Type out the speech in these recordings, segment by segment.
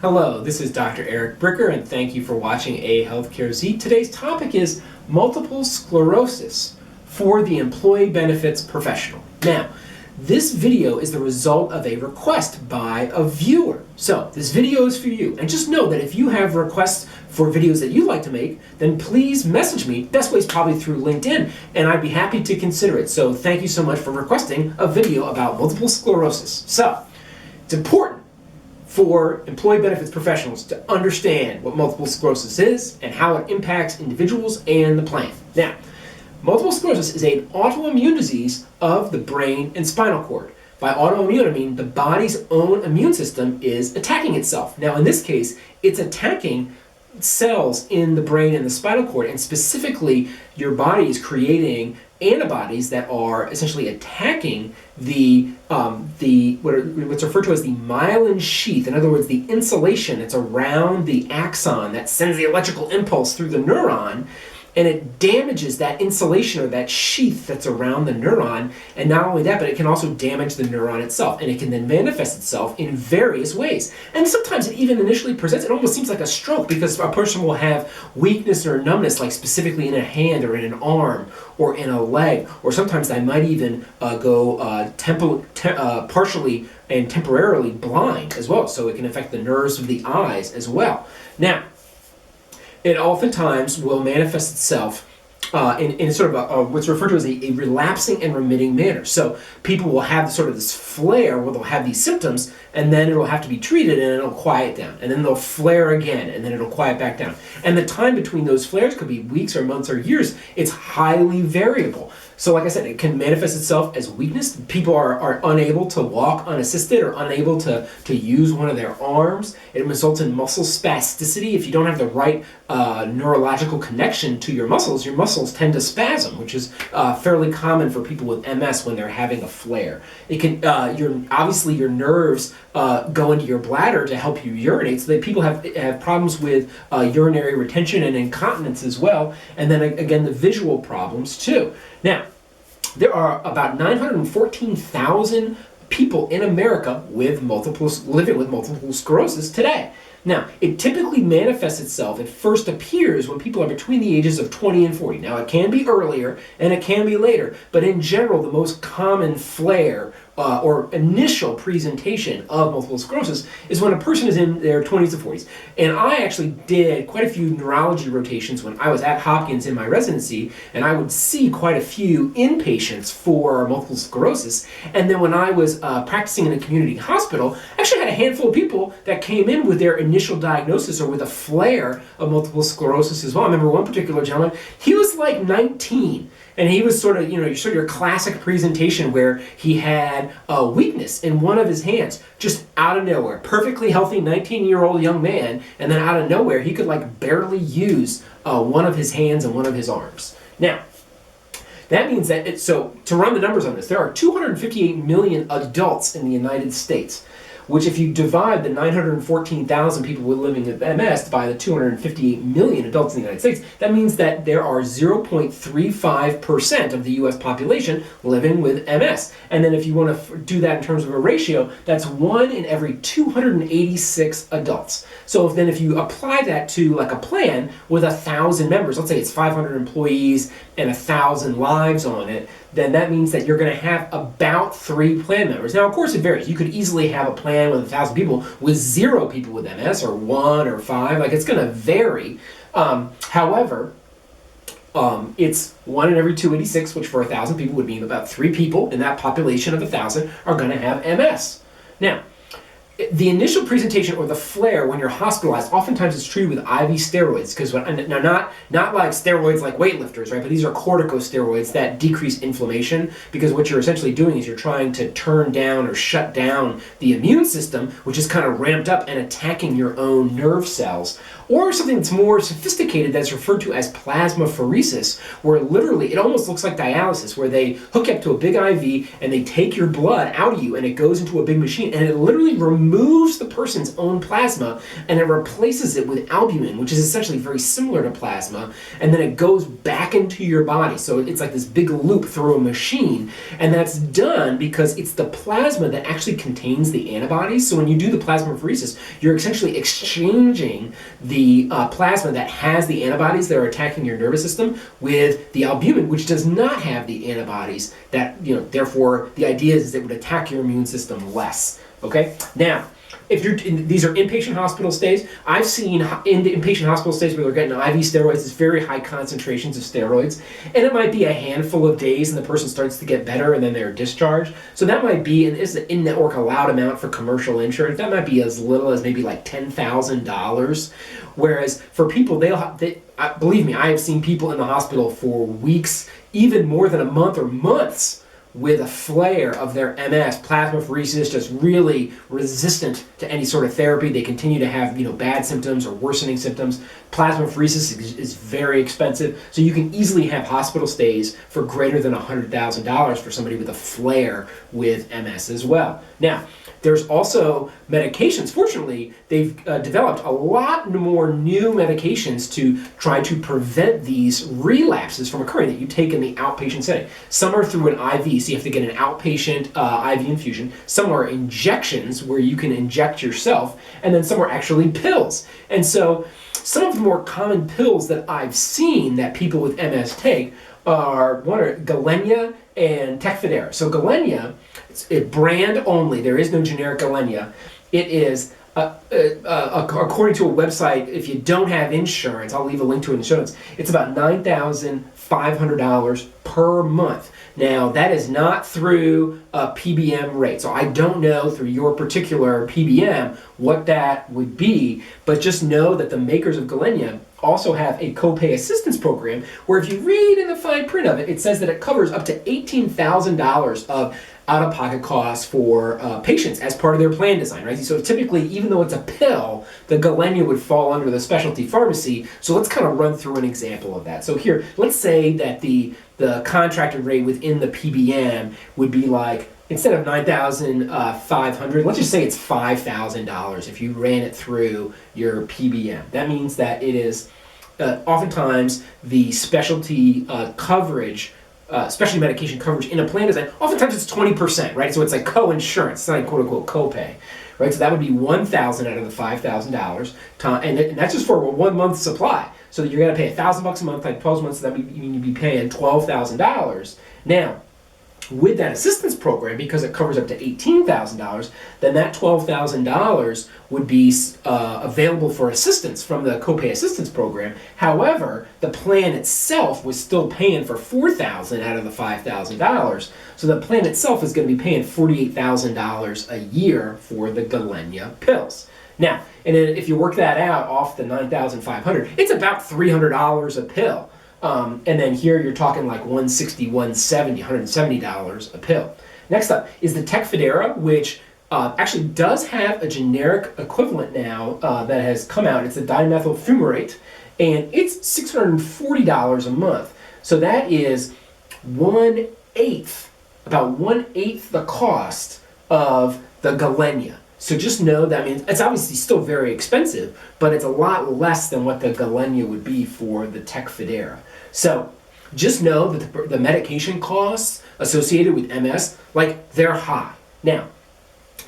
Hello, this is Dr. Eric Bricker, and thank you for watching A Healthcare Z. Today's topic is multiple sclerosis for the employee benefits professional. Now, this video is the result of a request by a viewer. So, this video is for you. And just know that if you have requests for videos that you'd like to make, then please message me. Best way is probably through LinkedIn, and I'd be happy to consider it. So, thank you so much for requesting a video about multiple sclerosis. So, it's important for employee benefits professionals to understand what multiple sclerosis is and how it impacts individuals and the plan. Now, multiple sclerosis is an autoimmune disease of the brain and spinal cord. By autoimmune, I mean the body's own immune system is attacking itself. Now, in this case, it's attacking cells in the brain and the spinal cord, and specifically, your body is creating antibodies that are essentially attacking what's referred to as the myelin sheath. In other words, the insulation that's around the axon that sends the electrical impulse through the neuron, and it damages that insulation or that sheath that's around the neuron. And not only that, but it can also damage the neuron itself, and it can then manifest itself in various ways. And sometimes it even initially presents, it almost seems like a stroke, because a person will have weakness or numbness, like specifically in a hand or in an arm or in a leg, or sometimes they might even go partially and temporarily blind as well. So it can affect the nerves of the eyes as well. Now, it oftentimes will manifest itself in sort of what's referred to as a relapsing and remitting manner. So people will have sort of this flare where they'll have these symptoms, and then it'll have to be treated and it'll quiet down. And then they'll flare again, and then it'll quiet back down. And the time between those flares could be weeks or months or years. It's highly variable. So like I said, it can manifest itself as weakness. People are unable to walk unassisted or unable to use one of their arms. It results in muscle spasticity. If you don't have the right neurological connection to your muscles tend to spasm, which is fairly common for people with MS when they're having a flare. It can, obviously your nerves go into your bladder to help you urinate, so that people have problems with urinary retention and incontinence as well, and then again the visual problems too. Now, there are about 914,000 people in America living with multiple sclerosis today. Now, it typically manifests itself, it first appears when people are between the ages of 20 and 40. Now, it can be earlier and it can be later, but in general, the most common flare or initial presentation of multiple sclerosis is when a person is in their 20s to 40s. And I actually did quite a few neurology rotations when I was at Hopkins in my residency, and I would see quite a few inpatients for multiple sclerosis. And then when I was practicing in a community hospital, I actually had a handful of people that came in with their initial diagnosis or with a flare of multiple sclerosis as well. I remember one particular gentleman, he was like 19. And he was sort of, your classic presentation where he had a weakness in one of his hands, just out of nowhere. Perfectly healthy 19-year-old young man, and then out of nowhere, he could like barely use one of his hands and one of his arms. Now, that means that, so to run the numbers on this, there are 258 million adults in the United States, which if you divide the 914,000 people living with MS by the 258 million adults in the United States, that means that there are 0.35% of the US population living with MS. And then if you want to do that in terms of a ratio, that's 1 in every 286 adults. So if you apply that to like a plan with 1,000 members, let's say it's 500 employees and 1,000 lives on it, then that means that you're going to have about 3 plan members. Now, of course, it varies. You could easily have a plan with 1,000 people with 0 people with MS, or 1 or 5. Like, it's going to vary. However, it's 1 in every 286, which for 1,000 people would mean about 3 people in that population of 1,000 are going to have MS. Now, the initial presentation or the flare when you're hospitalized, oftentimes it's treated with IV steroids, because not like steroids like weightlifters, right? But these are corticosteroids that decrease inflammation, because what you're essentially doing is you're trying to turn down or shut down the immune system, which is kind of ramped up and attacking your own nerve cells. Or something that's more sophisticated that's referred to as plasmapheresis, where literally it almost looks like dialysis, where they hook you up to a big IV and they take your blood out of you and it goes into a big machine and it literally removes removes the person's own plasma and it replaces it with albumin, which is essentially very similar to plasma, and then it goes back into your body. So it's like this big loop through a machine, and that's done because it's the plasma that actually contains the antibodies. So when you do the plasmapheresis, you're essentially exchanging the plasma that has the antibodies that are attacking your nervous system with the albumin, which does not have the antibodies that, therefore the idea is that it would attack your immune system less. Okay? Now, if these are inpatient hospital stays. I've seen in the inpatient hospital stays where they're getting IV steroids, it's very high concentrations of steroids, and it might be a handful of days and the person starts to get better and then they're discharged. So that might be, and this is an in-network allowed amount for commercial insurance, that might be as little as maybe like $10,000. Whereas for people, believe me, I have seen people in the hospital for weeks, even more than a month or months, with a flare of their MS, plasmapheresis, just really resistant to any sort of therapy. They continue to have, bad symptoms or worsening symptoms. Plasmapheresis is very expensive, so you can easily have hospital stays for greater than $100,000 for somebody with a flare with MS as well. Now, there's also medications. Fortunately, they've developed a lot more new medications to try to prevent these relapses from occurring that you take in the outpatient setting. Some are through an IV, so you have to get an outpatient IV infusion. Some are injections where you can inject yourself, and then some are actually pills. And so some of the more common pills that I've seen that people with MS take are Gilenya and Tecfidera. So Gilenya, it's brand only. There is no generic Gilenya. It is, according to a website, if you don't have insurance, I'll leave a link to it in the show notes, it's about $9,500 per month. Now, that is not through a PBM rate. So I don't know through your particular PBM what that would be, but just know that the makers of Gilenya also have a copay assistance program where if you read in the fine print of it, it says that it covers up to $18,000 of out-of-pocket costs for patients as part of their plan design, right? So typically, even though it's a pill, the Gilenya would fall under the specialty pharmacy. So let's kind of run through an example of that. So here, let's say that the contracted rate within the PBM would be like, instead of $9,500, let's just say it's $5,000 if you ran it through your PBM. That means that it is oftentimes the specialty coverage, specialty medication coverage in a plan design, oftentimes it's 20%, right? So it's like co-insurance, it's not like quote-unquote copay, right? So that would be $1,000 out of the $5,000, and that's just for a 1 month supply. So you're going to pay $1,000 a month, like 12 months, so that would mean you'd be paying $12,000. Now, with that assistance program, because it covers up to $18,000, then that $12,000 would be available for assistance from the copay assistance program. However, the plan itself was still paying for $4,000 out of the $5,000. So the plan itself is going to be paying $48,000 a year for the Gilenya pills. Now, and then if you work that out off the $9,500, it's about $300 a pill. And then here you're talking like $160, $170, $170 a pill. Next up is the Tecfidera, which actually does have a generic equivalent now that has come out. It's a dimethyl fumarate, and it's $640 a month. So that is about one-eighth the cost of the Gilenya. So just know that means it's obviously still very expensive, but it's a lot less than what the Gilenya would be for the Tecfidera. So just know that the medication costs associated with MS, they're high. Now,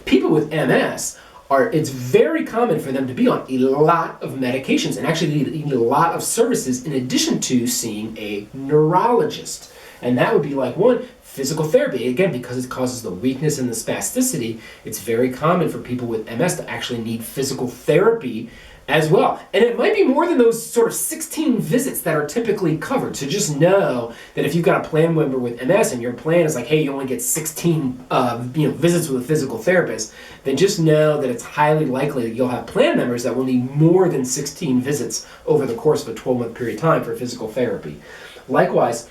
people with MS it's very common for them to be on a lot of medications and actually need a lot of services in addition to seeing a neurologist. And that would be like one, physical therapy. Again, because it causes the weakness and the spasticity, it's very common for people with MS to actually need physical therapy as well. And it might be more than those sort of 16 visits that are typically covered. So just know that if you've got a plan member with MS and your plan is like, hey, you only get 16 visits with a physical therapist, then just know that it's highly likely that you'll have plan members that will need more than 16 visits over the course of a 12-month period of time for physical therapy. Likewise,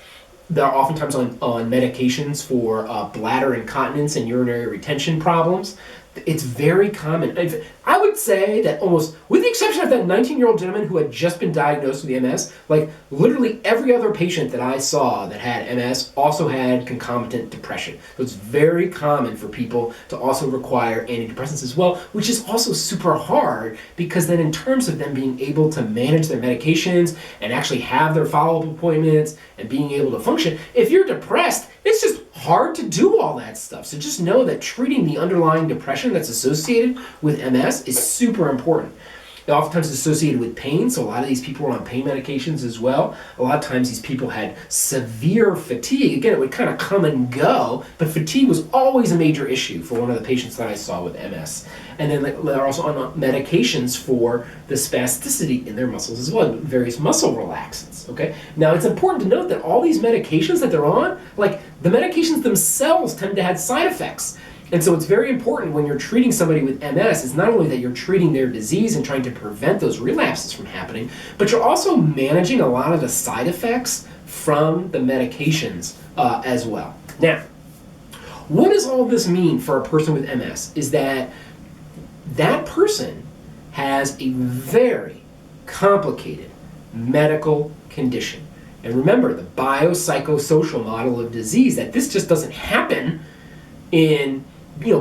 they're oftentimes on medications for bladder incontinence and urinary retention problems. It's very common. I would say that almost, with the exception of that 19-year-old gentleman who had just been diagnosed with MS, like literally every other patient that I saw that had MS also had concomitant depression. So it's very common for people to also require antidepressants as well, which is also super hard because then in terms of them being able to manage their medications and actually have their follow-up appointments and being able to function, if you're depressed, it's just hard to do all that stuff. So just know that treating the underlying depression that's associated with MS is super important. It oftentimes is associated with pain, so a lot of these people are on pain medications as well. A lot of times these people had severe fatigue. Again, it would kind of come and go, but fatigue was always a major issue for one of the patients that I saw with MS. And then they're also on medications for the spasticity in their muscles as well, various muscle relaxants, okay? Now, it's important to note that all these medications that they're on, like the medications themselves tend to have side effects. And so it's very important when you're treating somebody with MS, it's not only that you're treating their disease and trying to prevent those relapses from happening, but you're also managing a lot of the side effects from the medications as well. Now, what does all this mean for a person with MS is that that person has a very complicated medical condition. And remember, the biopsychosocial model of disease, that this just doesn't happen in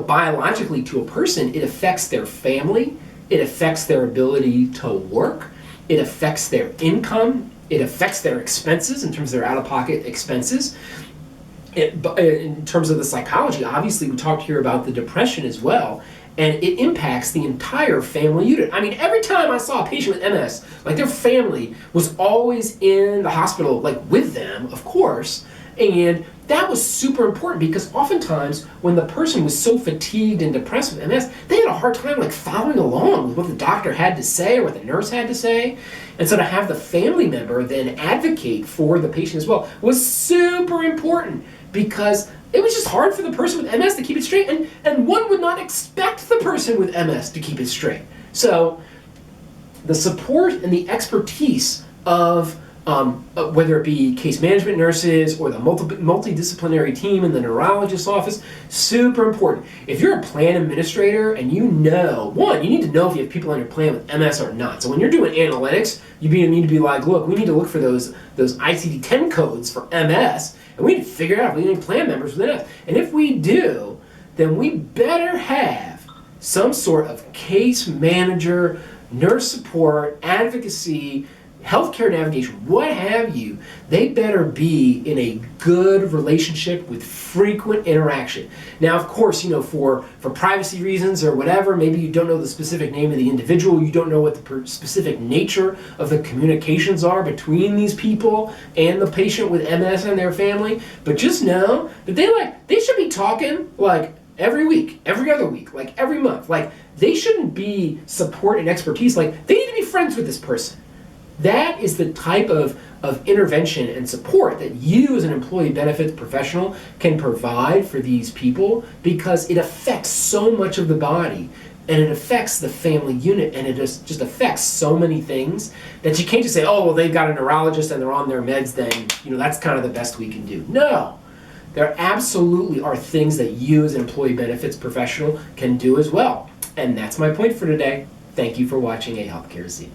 biologically to a person. It affects their family, it affects their ability to work, it affects their income, it affects their expenses in terms of their out-of-pocket expenses. In terms of the psychology, obviously we talked here about the depression as well, and it impacts the entire family unit. I mean, every time I saw a patient with MS, like their family was always in the hospital, like with them, of course, and that was super important because oftentimes when the person was so fatigued and depressed with MS, they had a hard time like following along with what the doctor had to say or what the nurse had to say. And so to have the family member then advocate for the patient as well was super important because it was just hard for the person with MS to keep it straight, and one would not expect the person with MS to keep it straight. So the support and the expertise of whether it be case management nurses or the multidisciplinary team in the neurologist's office, super important. If you're a plan administrator and you need to know if you have people on your plan with MS or not. So when you're doing analytics, you need to be like, look, we need to look for those ICD-10 codes for MS, and we need to figure out if we need plan members with MS. And if we do, then we better have some sort of case manager, nurse support, advocacy, healthcare navigation, what have you. They better be in a good relationship with frequent interaction. Now, of course, for privacy reasons or whatever, maybe you don't know the specific name of the individual, you don't know what the specific nature of the communications are between these people and the patient with MS and their family, but just know that they should be talking like every week, every other week, like every month. Like they shouldn't be support and expertise, like they need to be friends with this person. That is the type of intervention and support that you as an employee benefits professional can provide for these people because it affects so much of the body and it affects the family unit and it just affects so many things that you can't just say, oh, well, they've got a neurologist and they're on their meds, then that's kind of the best we can do. No, there absolutely are things that you as an employee benefits professional can do as well. And that's my point for today. Thank you for watching A Healthcare Z.